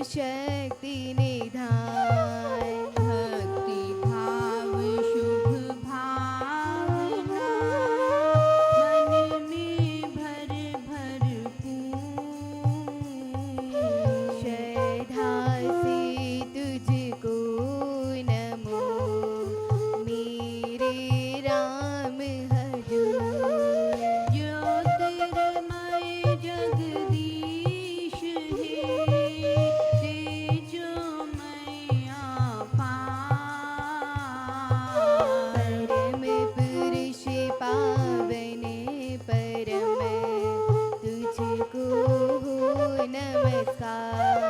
शक्ति निधान। भक्ति भाव शुभ भावना मन में भर भरपूर। श्रद्धा से तुझको नमो मेरे राम हजूर। ज्योतिर्मय जगदीश है तेजोमय अपार। परम पुरुष पावन परम तुझको हो नमस्कार।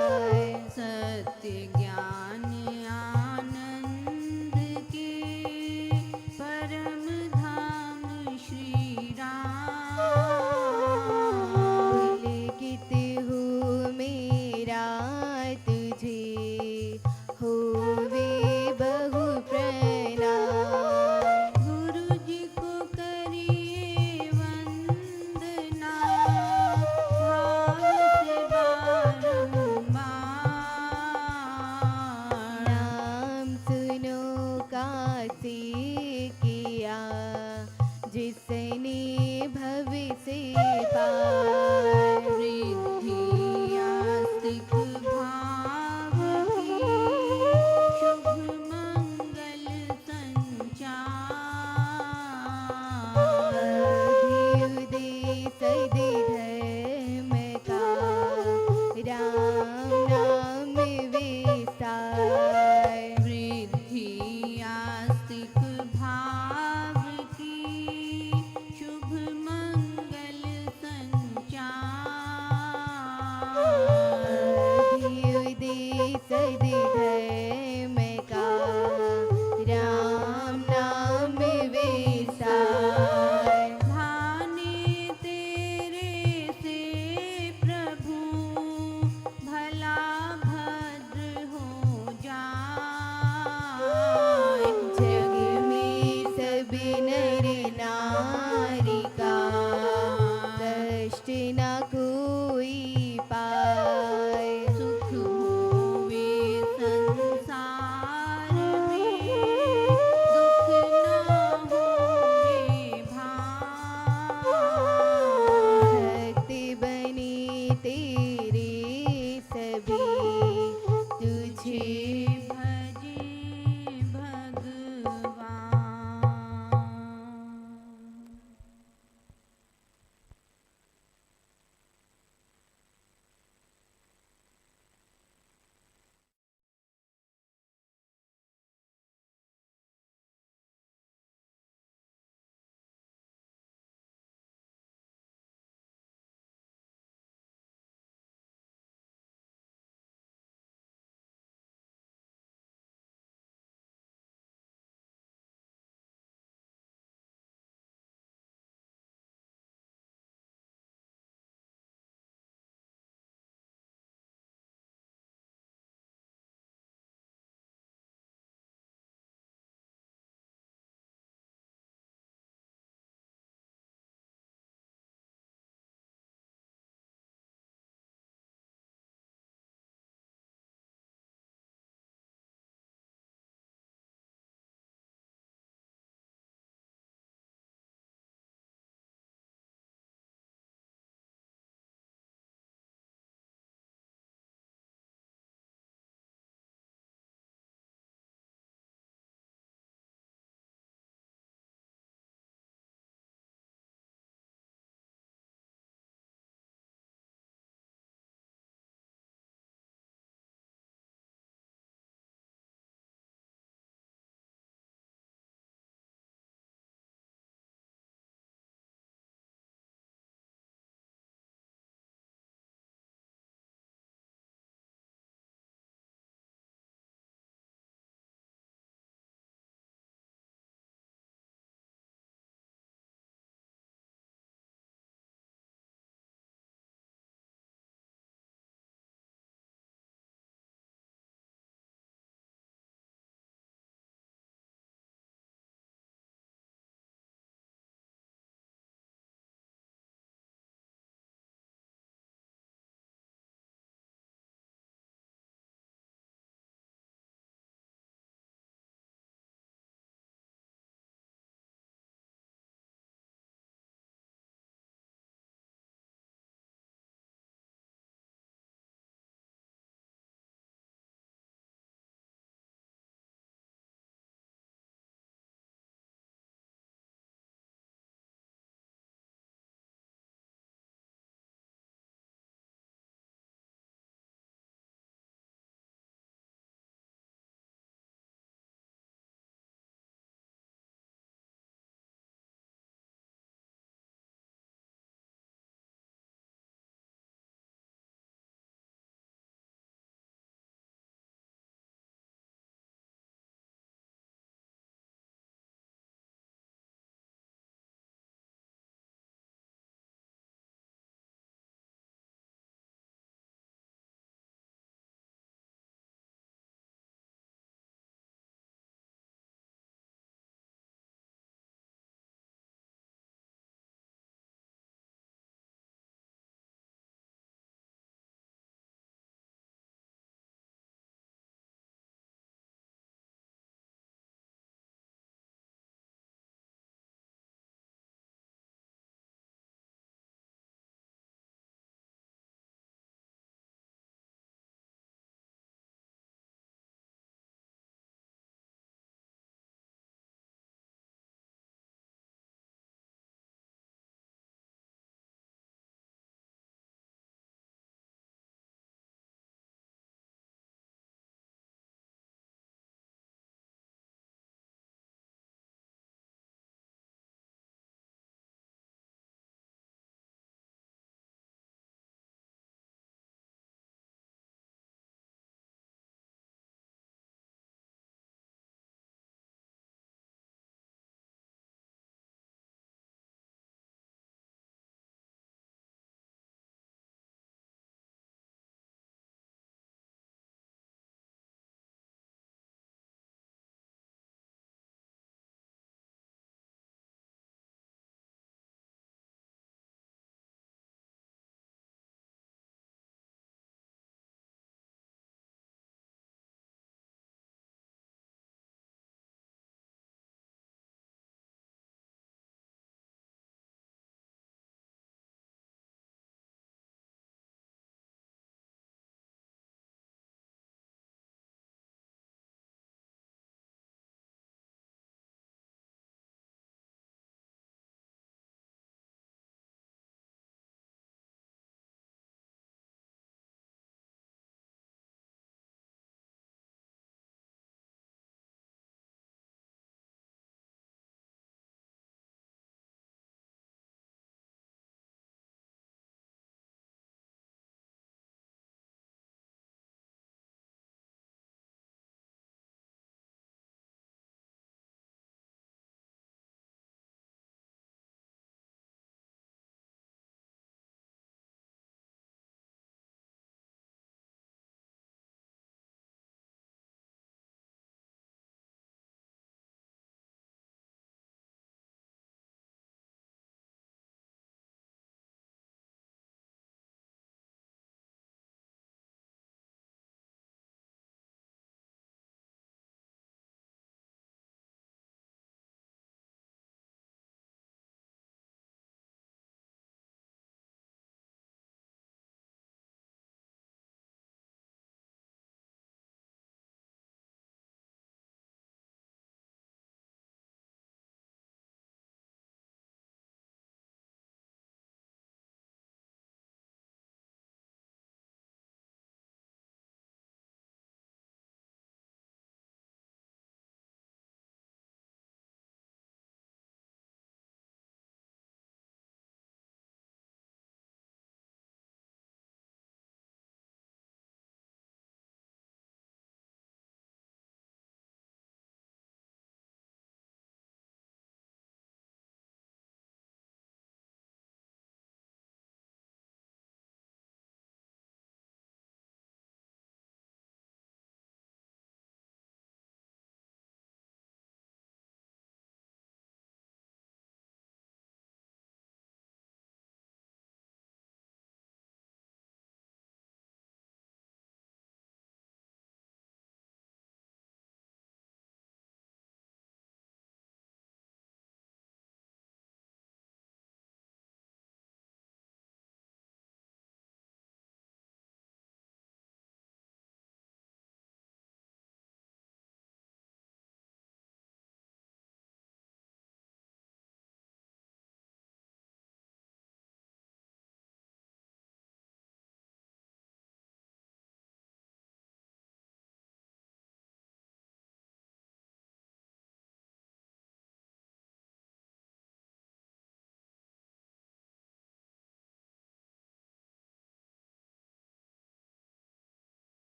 सत्य ज्ञान आनंद के परम धाम श्री राम। पुलकित हो मेरा तुझे होवे बहु प्रणाम। गुरु जी को करिए वंदना भाव से बारंबार। नाम सुनो कासे किया जिसने भव से पार। रिद्धि आस्तिक भाव की शुभ मंगल संचार। अभ्युदय सदि धर्म का राम नाम विस्तार। वृद्धि आस्तिक भाव की शुभ मंगल संचार। अभ्युदय सदि धर्म का राम नाम विस्तार। भाने तेरे से प्रभु भला भद्र हो जाए। जग में सब नर नारी का कष्ट न कोई पाए। सुख होवे संसार में दुख न होवे भार। भक्त बने तेरे सभी तुझे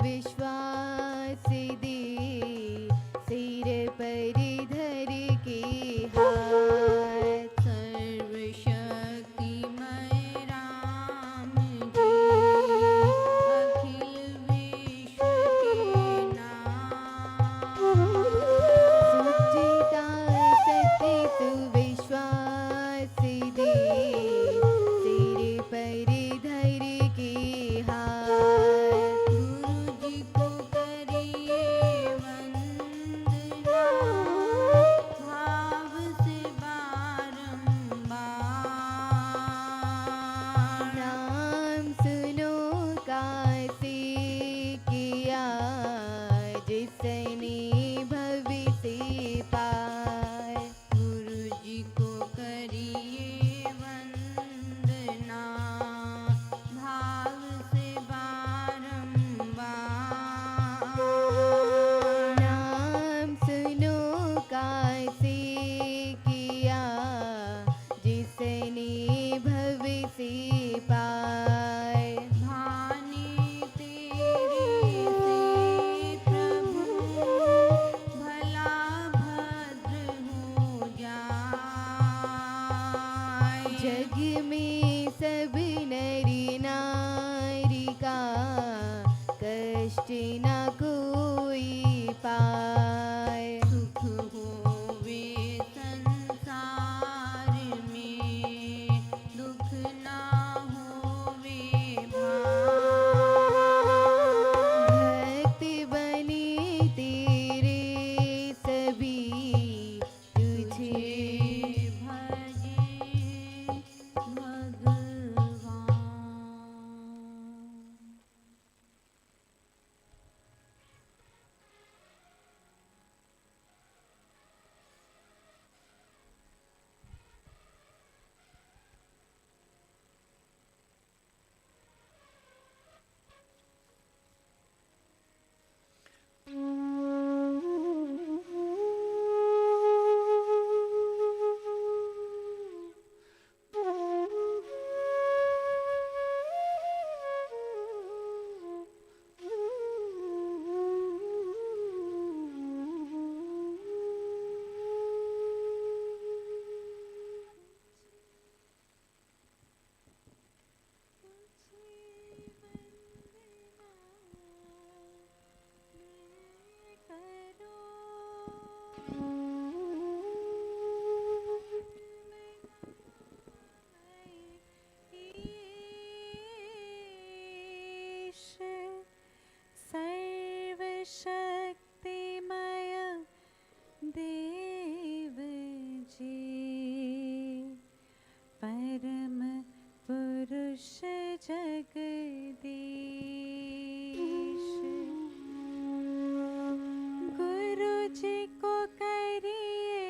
विश्वास दे सिर पर धर के हाथ। सर्वशक्तिमय राम जी अखिल विश्व के नाथ। सुचिता सत्य सुविश्वास दे सिर पर धर के हाथ। गुरु जी को करिए वंदना भाव से बारंबार। नाम सुनो कासे किया जिसने भविष्य पार। गुरु जी को करिए वंदना भाव से बारंबार। नाम सुनो कासे किया जिसने भविष्य पार। भाने तेरे से प्रभु भला भद्र हो जाए। जग में सब नरी नारी का कष्ट न कोई पाए। सुख होवे संसार में दुख ना होवे भाई। भक्त बने तेरे सभी तुझे भजे भगवान। सर्वशक्तिमय देव जी परम पुरुष जगदीश। गुरु जी को करिए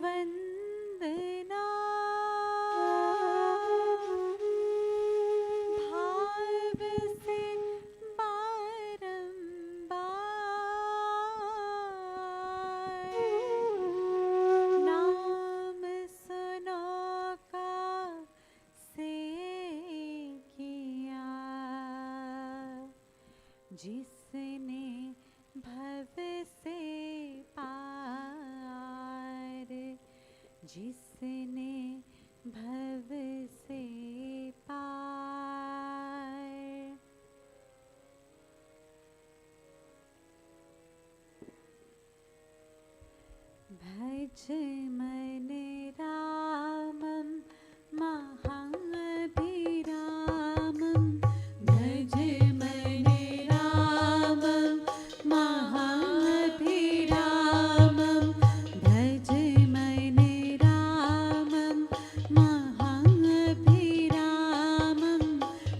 वंदना भाव से बारंबार। नाम सुनो कासे किया जिसने भव से पार। जिसने भव से पार। भज मन रामं महाभिरामं। भज मन रामं महाभिरामं। भज मन रामं महाभिरामं।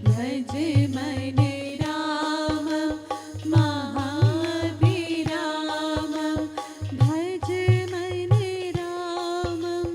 भज मन रामं महाभिरामं। भज मन रामं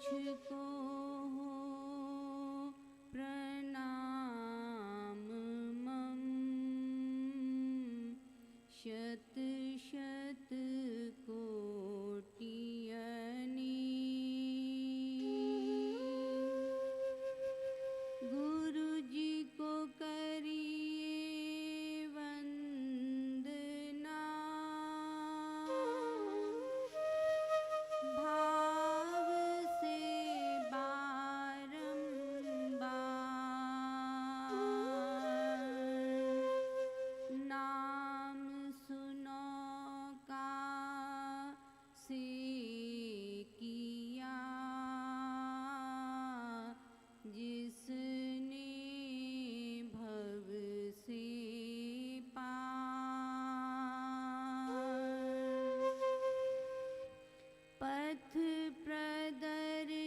तुझको हो प्रणाम मम शत शत कोटियनि गुरु जी को करिए वंदना भाव से बारंबार नाम सुनो का से किया जिसने भव से पार पथ प्रदर्शन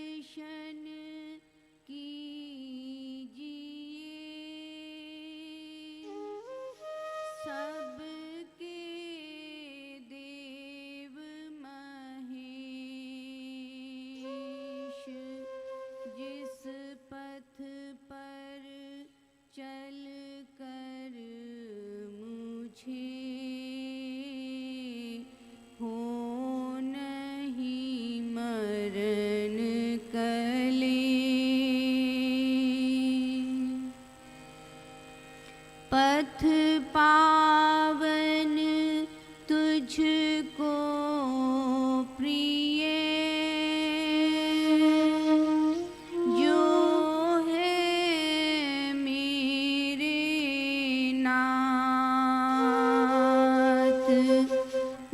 कीजिए सबके देव महेश जिस पथ पर चल कर मुझे हो नहीं मरण कले पथ पावन तुझको प्रिय जो है मेरे नाथ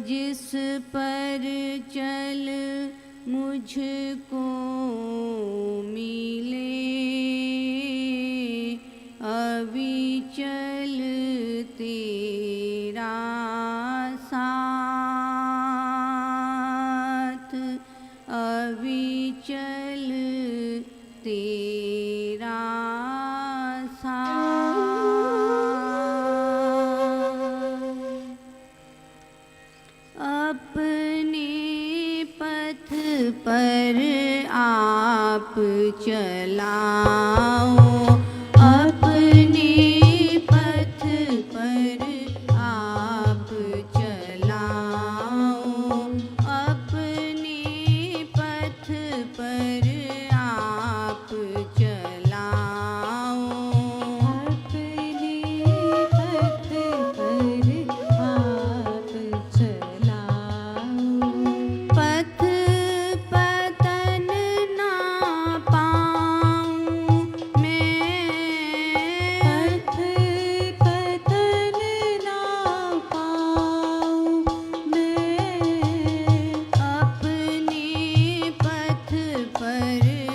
जिस पर चल मुझको मिले अविचल तेरा साथ अविचल तेरा साथ अपने पथ पर आप चलाओ अपने पथ पर आप चलाओ अपने पथ पर आप चलाओ अपने पथ पर आप चलाओ पथ पतन ना पाऊं मैं पथ पतन ना पाऊं मैं अपने पथ पर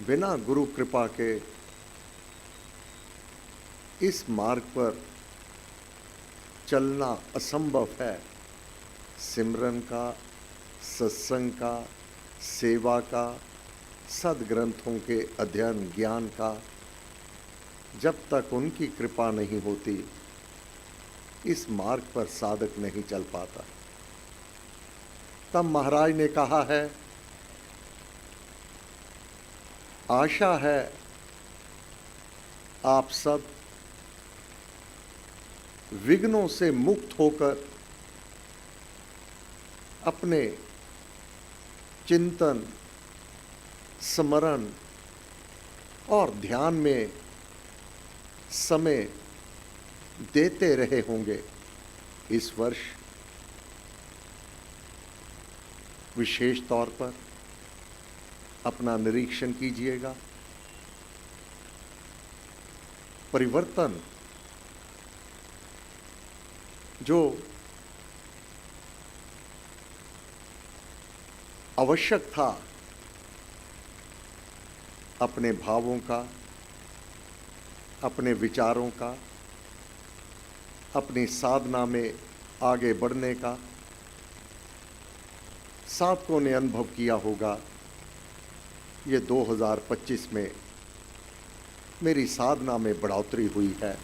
बिना गुरु कृपा के इस मार्ग पर चलना असंभव है। सिमरन का, सत्संग का, सेवा का, सद्ग्रंथों के अध्ययन ज्ञान का, जब तक उनकी कृपा नहीं होती इस मार्ग पर साधक नहीं चल पाता। तब महाराज ने कहा है, आशा है आप सब विघ्नों से मुक्त होकर अपने चिंतन, स्मरण और ध्यान में समय देते रहे होंगे। इस वर्ष विशेष तौर पर अपना निरीक्षण कीजिएगा। परिवर्तन जो आवश्यक था, अपने भावों का, अपने विचारों का, अपनी साधना में आगे बढ़ने का, साधकों ने अनुभव किया होगा। ये 2025 में मेरी साधना में बढ़ोतरी हुई है।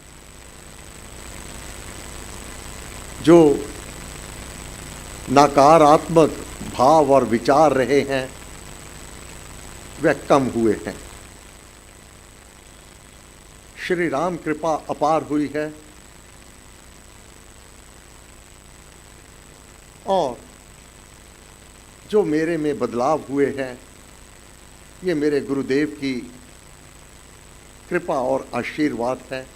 जो नकारात्मक भाव और विचार रहे हैं वे कम हुए हैं। श्री राम कृपा अपार हुई है और जो मेरे में बदलाव हुए हैं ये मेरे गुरुदेव की कृपा और आशीर्वाद है।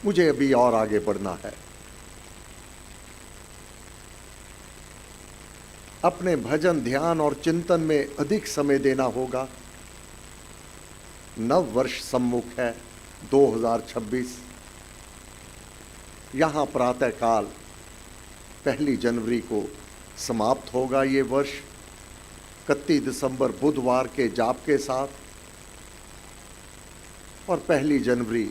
मुझे अभी और आगे बढ़ना है। अपने भजन, ध्यान और चिंतन में अधिक समय देना होगा। नव वर्ष सम्मुख है 2026। यहाँ प्रातःकाल 1 जनवरी को समाप्त होगा ये वर्ष 31 दिसंबर बुधवार के जाप के साथ, और 1 जनवरी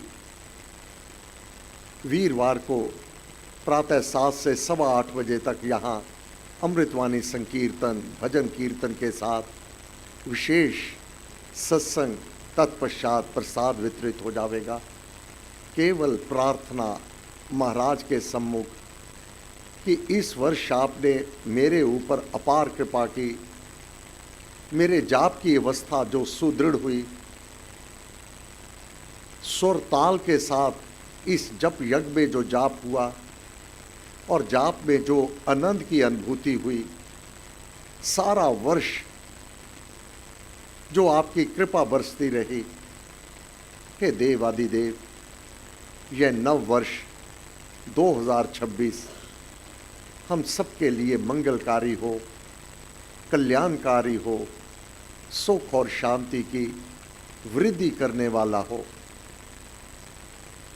वीरवार को प्रातः 7 से 8:15 बजे तक यहाँ अमृतवाणी संकीर्तन, भजन कीर्तन के साथ विशेष सत्संग, तत्पश्चात प्रसाद वितरित हो जाएगा। केवल प्रार्थना महाराज के सम्मुख कि इस वर्ष आपने मेरे ऊपर अपार कृपा की, मेरे जाप की अवस्था जो सुदृढ़ हुई, सुर ताल के साथ इस जप यज्ञ में जो जाप हुआ और जाप में जो आनंद की अनुभूति हुई, सारा वर्ष जो आपकी कृपा बरसती रही। हे देव आदिदेव, यह नव वर्ष 2026 हम सबके लिए मंगलकारी हो, कल्याणकारी हो, सुख और शांति की वृद्धि करने वाला हो।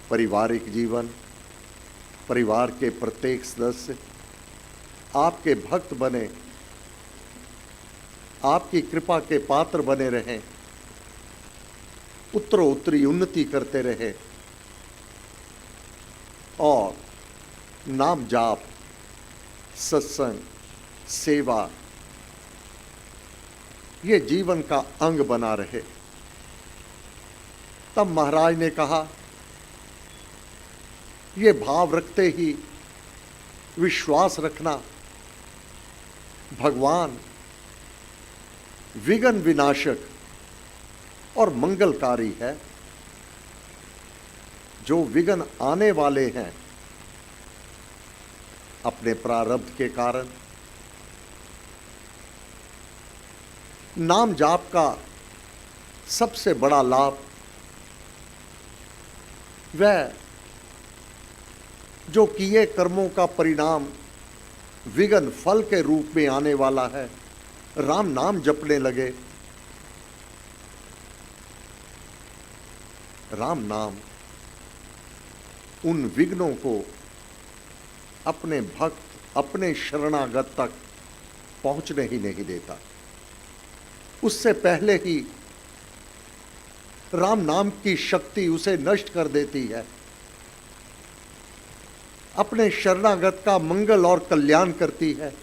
पारिवारिक जीवन, परिवार के प्रत्येक सदस्य आपके भक्त बने, आपकी कृपा के पात्र बने रहें, उत्तरोत्तरी उन्नति करते रहें और नाम जाप, सत्संग, सेवा ये जीवन का अंग बना रहे। तब महाराज ने कहा, ये भाव रखते ही विश्वास रखना, भगवान विघ्न विनाशक और मंगलकारी है। जो विघ्न आने वाले हैं अपने प्रारब्ध के कारण, नाम जाप का सबसे बड़ा लाभ वह जो किए कर्मों का परिणाम विघ्न फल के रूप में आने वाला है। राम नाम जपने लगे, राम नाम उन विघ्नों को अपने भक्त, अपने शरणागत तक पहुंचने ही नहीं देता। उससे पहले ही राम नाम की शक्ति उसे नष्ट कर देती है, अपने शरणागत का मंगल और कल्याण करती है।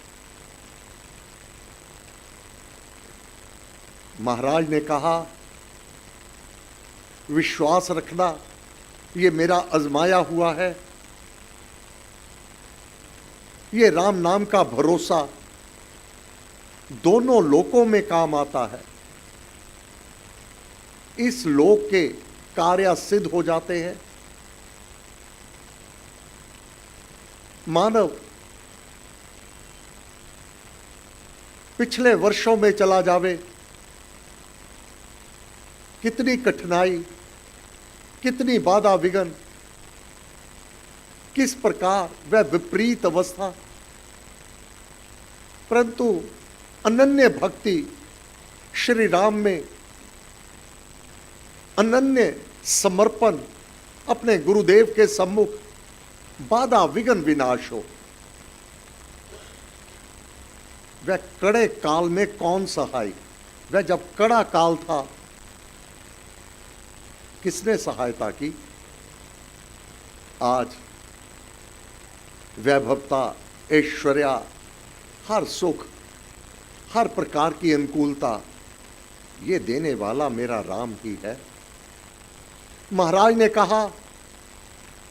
महाराज ने कहा, विश्वास रखना, ये मेरा आजमाया हुआ है। ये राम नाम का भरोसा दोनों लोकों में काम आता है। इस लोक के कार्य सिद्ध हो जाते हैं। मानव पिछले वर्षों में चला जावे, कितनी कठिनाई, कितनी बाधा विघ्न, किस प्रकार वह विपरीत अवस्था, परंतु अनन्य भक्ति श्री राम में, अनन्य समर्पण अपने गुरुदेव के सम्मुख, बाधा विघ्न विनाश हो। वह कड़े काल में कौन सहाय? वह जब कड़ा काल था, किसने सहायता की? आज वैभवता, ऐश्वर्या, हर सुख, हर प्रकार की अनुकूलता, ये देने वाला मेरा राम ही है। महाराज ने कहा,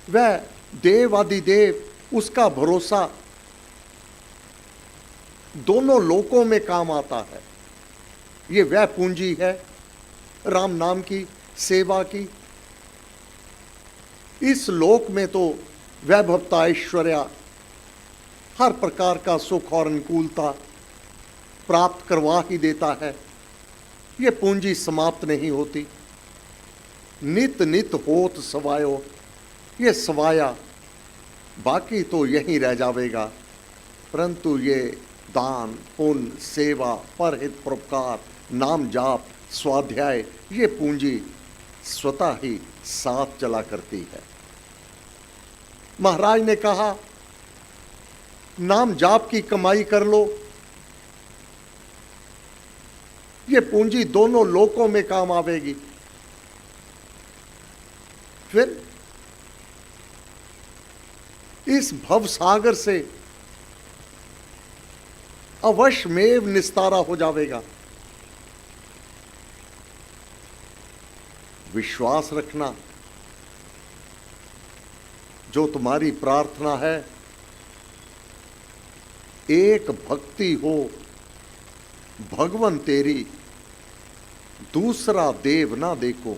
वह देव आदिदेव, उसका भरोसा दोनों लोकों में काम आता है। ये वह पूंजी है राम नाम की सेवा की। इस लोक में तो वैभवता, ऐश्वर्या, हर प्रकार का सुख और अनुकूलता प्राप्त करवा ही देता है। ये पूंजी समाप्त नहीं होती। नित नित होत सवायो, ये सवाया बाकी तो यहीं रह जावेगा, परंतु ये दान, पुण्य, सेवा, परहित, परोपकार, नाम जाप, स्वाध्याय, ये पूंजी स्वतः ही साथ चला करती है। महाराज ने कहा, नाम जाप की कमाई कर लो, ये पूंजी दोनों लोकों में काम आवेगी। फिर इस भव सागर से अवश्यमेव निस्तारा हो जाएगा। विश्वास रखना, जो तुम्हारी प्रार्थना है, एक भक्ति हो भगवन तेरी, दूसरा देव ना देखो।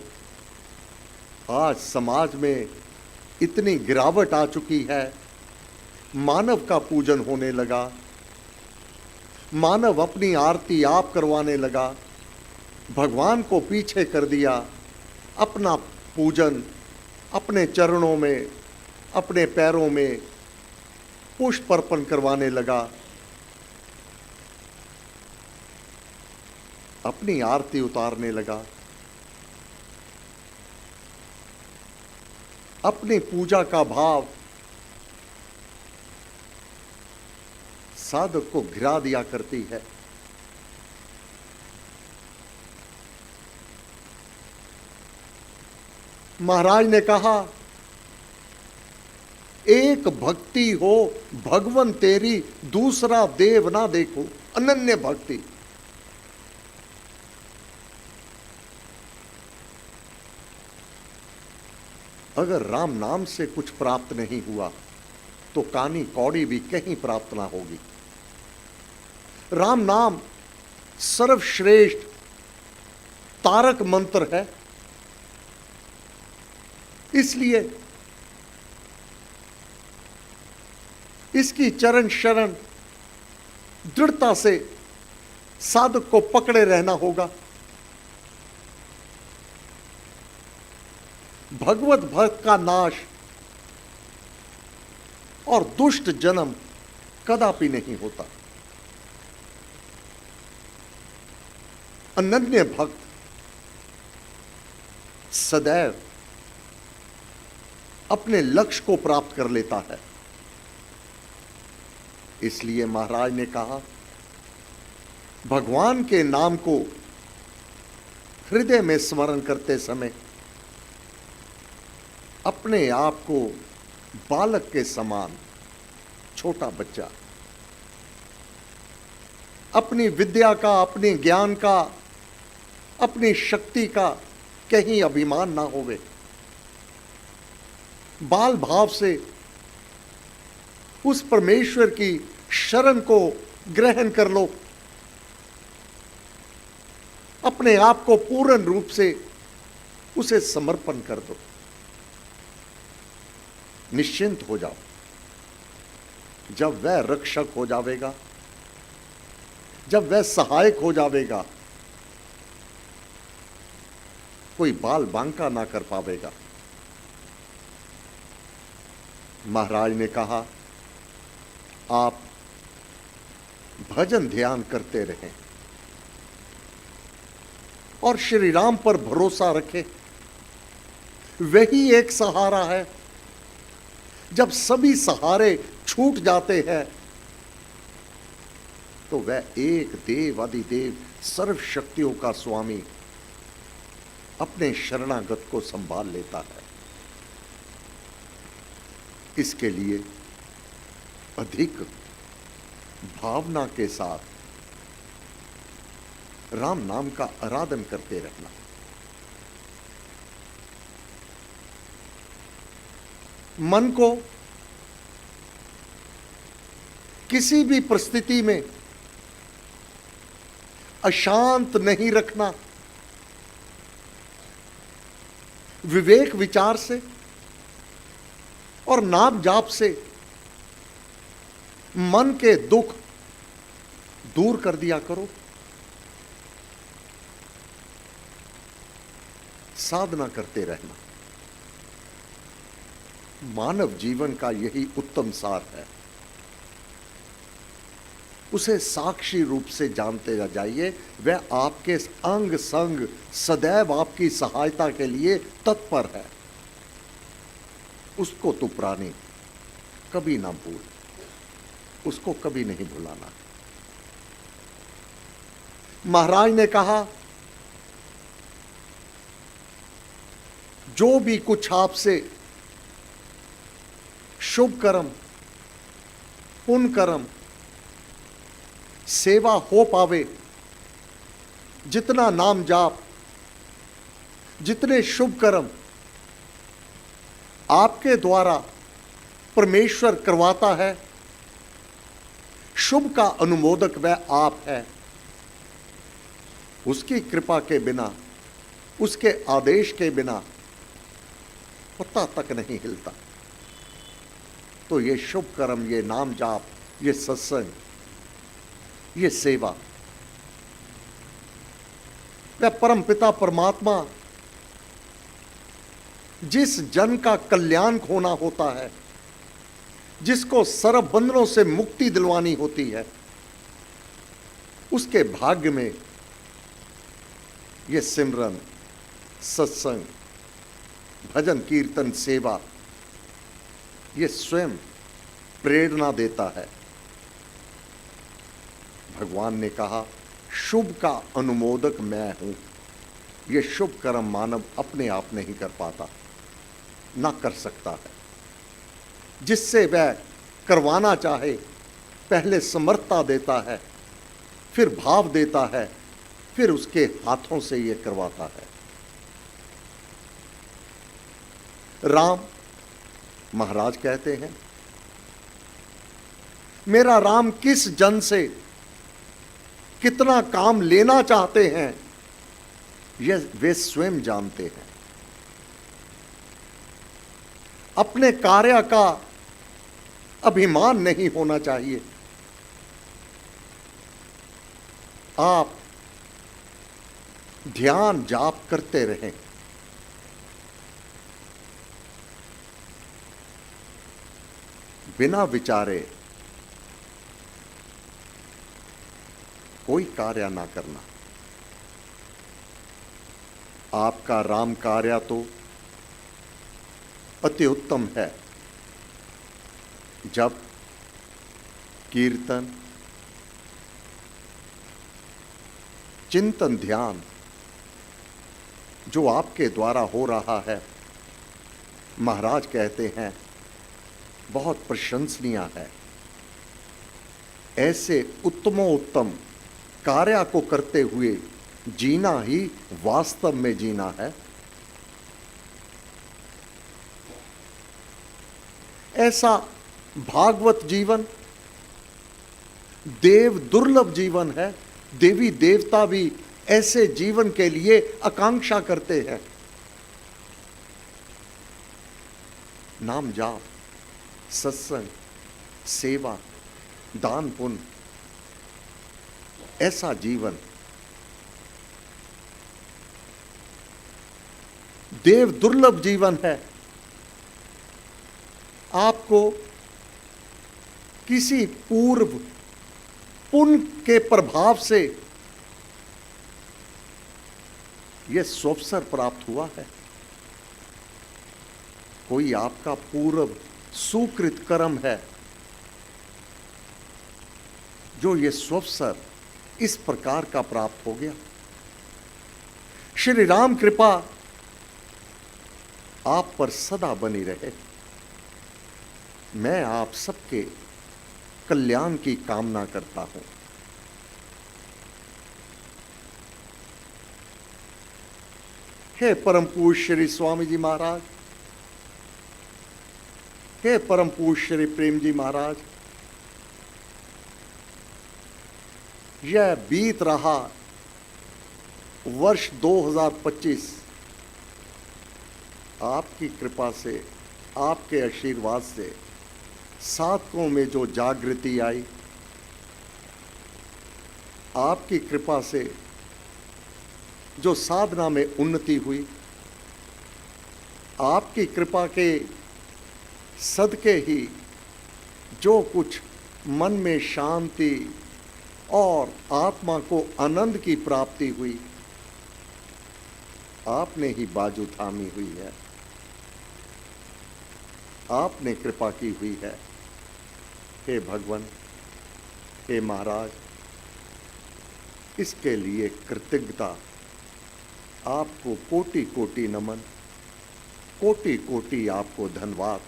आज समाज में इतनी गिरावट आ चुकी है, मानव का पूजन होने लगा, मानव अपनी आरती आप करवाने लगा, भगवान को पीछे कर दिया, अपना पूजन अपने चरणों में, अपने पैरों में पुष्प अर्पण करवाने लगा, अपनी आरती उतारने लगा, अपनी पूजा का भाव साधक को घिरा दिया करती है। महाराज ने कहा, एक भक्ति हो भगवन तेरी, दूसरा देव ना देखो। अनन्य भक्ति। अगर राम नाम से कुछ प्राप्त नहीं हुआ तो कानी कौड़ी भी कहीं प्राप्त ना होगी। राम नाम सर्वश्रेष्ठ तारक मंत्र है, इसलिए इसकी चरण शरण दृढ़ता से साधक को पकड़े रहना होगा। भगवत भक्त का नाश और दुष्ट जन्म कदापि नहीं होता। अनन्य भक्त सदैव अपने लक्ष्य को प्राप्त कर लेता है। इसलिए महाराज ने कहा, भगवान के नाम को हृदय में स्मरण करते समय अपने आप को बालक के समान, छोटा बच्चा, अपनी विद्या का, अपने ज्ञान का, अपनी शक्ति का कहीं अभिमान ना होवे, बाल भाव से उस परमेश्वर की शरण को ग्रहण कर लो, अपने आप को पूर्ण रूप से उसे समर्पण कर दो, निश्चिंत हो जाओ। जब वह रक्षक हो जाएगा, जब वह सहायक हो जाएगा, कोई बाल बांका ना कर पावेगा। महाराज ने कहा, आप भजन ध्यान करते रहें और श्री राम पर भरोसा रखें। वही एक सहारा है। जब सभी सहारे छूट जाते हैं तो वह एक देव अधिदेव सर्व शक्तियों का स्वामी अपने शरणागत को संभाल लेता है। इसके लिए अधिक भावना के साथ राम नाम का आराधन करते रहना। मन को किसी भी परिस्थिति में अशांत नहीं रखना। विवेक विचार से और नाम जाप से मन के दुख दूर कर दिया करो। साधना करते रहना। मानव जीवन का यही उत्तम सार है। उसे साक्षी रूप से जानते जाइए। वह आपके अंग संग सदैव आपकी सहायता के लिए तत्पर है। उसको तो प्राणी कभी ना भूल, उसको कभी नहीं भुलाना। महाराज ने कहा, जो भी कुछ आपसे शुभ कर्म, पुण्य कर्म, सेवा हो पावे, जितना नाम जाप, जितने शुभ कर्म आपके द्वारा परमेश्वर करवाता है, शुभ का अनुमोदक वह आप है। उसकी कृपा के बिना, उसके आदेश के बिना पत्ता तक नहीं हिलता। तो ये शुभ कर्म, ये नाम जाप, ये सत्संग, ये सेवा, वह परम पिता परमात्मा जिस जन का कल्याण होना होता है, जिसको सर्व बंधनों से मुक्ति दिलवानी होती है, उसके भाग्य में ये सिमरन, सत्संग, भजन कीर्तन, सेवा, ये स्वयं प्रेरणा देता है। भगवान ने कहा, शुभ का अनुमोदक मैं हूं। ये शुभ कर्म मानव अपने आप नहीं कर पाता, ना कर सकता है। जिससे वह करवाना चाहे, पहले समर्थता देता है, फिर भाव देता है, फिर उसके हाथों से ये करवाता है। राम महाराज कहते हैं, मेरा राम किस जन से कितना काम लेना चाहते हैं, यह वे स्वयं जानते हैं। अपने कार्य का अभिमान नहीं होना चाहिए। आप ध्यान जाप करते रहें। बिना विचारे कोई कार्य ना करना। आपका राम कार्य तो अति उत्तम है। जब कीर्तन, चिंतन, ध्यान जो आपके द्वारा हो रहा है, महाराज कहते हैं बहुत प्रशंसनीय है। ऐसे उत्तमोत्तम कार्य को करते हुए जीना ही वास्तव में जीना है। ऐसा भागवत जीवन देव दुर्लभ जीवन है। देवी देवता भी ऐसे जीवन के लिए आकांक्षा करते हैं। नाम जाप, सत्संग, सेवा, दान पुण्य, ऐसा जीवन देव दुर्लभ जीवन है। आपको किसी पूर्व पुण्य के प्रभाव से यह स्वअवसर प्राप्त हुआ है। कोई आपका पूर्व सुकृत कर्म है जो ये स्वअवसर इस प्रकार का प्राप्त हो गया। श्री राम कृपा आप पर सदा बनी रहे। मैं आप सबके कल्याण की कामना करता हूं। हे परम पूज्य श्री स्वामी जी महाराज, हे परम पूज्य श्री प्रेम जी महाराज, यह बीत रहा वर्ष 2025 आपकी कृपा से, आपके आशीर्वाद से साधकों में जो जागृति आई, आपकी कृपा से जो साधना में उन्नति हुई, आपकी कृपा के सदके ही जो कुछ मन में शांति और आत्मा को आनंद की प्राप्ति हुई, आपने ही बाजू थामी हुई है, आपने कृपा की हुई है। हे भगवान, हे महाराज, इसके लिए कृतज्ञता, आपको कोटि कोटि नमन, कोटि कोटि आपको धन्यवाद।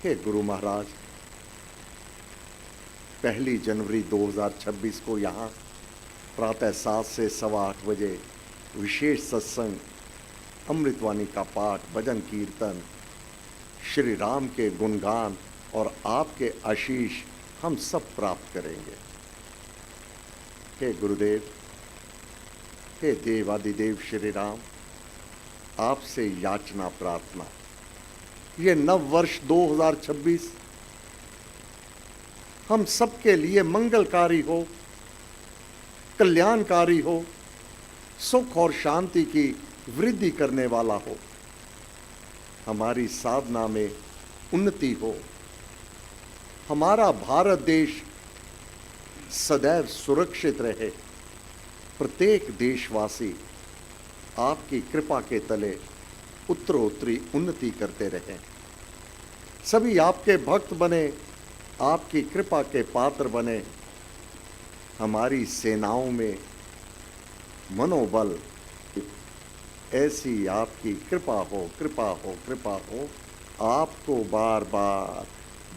हे गुरु महाराज, 1 जनवरी 2026 को यहाँ प्रातः 7 से 8:15 बजे विशेष सत्संग, अमृतवाणी का पाठ, भजन कीर्तन, श्री राम के गुणगान और आपके आशीष हम सब प्राप्त करेंगे। हे गुरुदेव, हे देवादिदेव श्री राम, आपसे याचना प्रार्थना, ये नव वर्ष 2026 हम सबके लिए मंगलकारी हो, कल्याणकारी हो, सुख और शांति की वृद्धि करने वाला हो, हमारी साधना में उन्नति हो, हमारा भारत देश सदैव सुरक्षित रहे, प्रत्येक देशवासी आपकी कृपा के तले उत्तरोत्तरी उन्नति करते रहें, सभी आपके भक्त बने, आपकी कृपा के पात्र बने, हमारी सेनाओं में मनोबल, ऐसी आपकी कृपा हो, कृपा हो, कृपा हो। आपको बार बार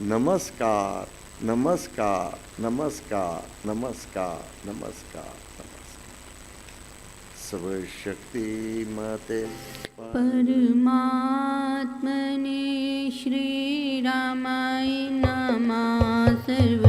नमस्कार, नमस्कार, नमस्कार, नमस्कार, नमस्कार, नमस्कार। सर्वशक्तिमते परमात्मने श्रीरामाय नमः। सर्व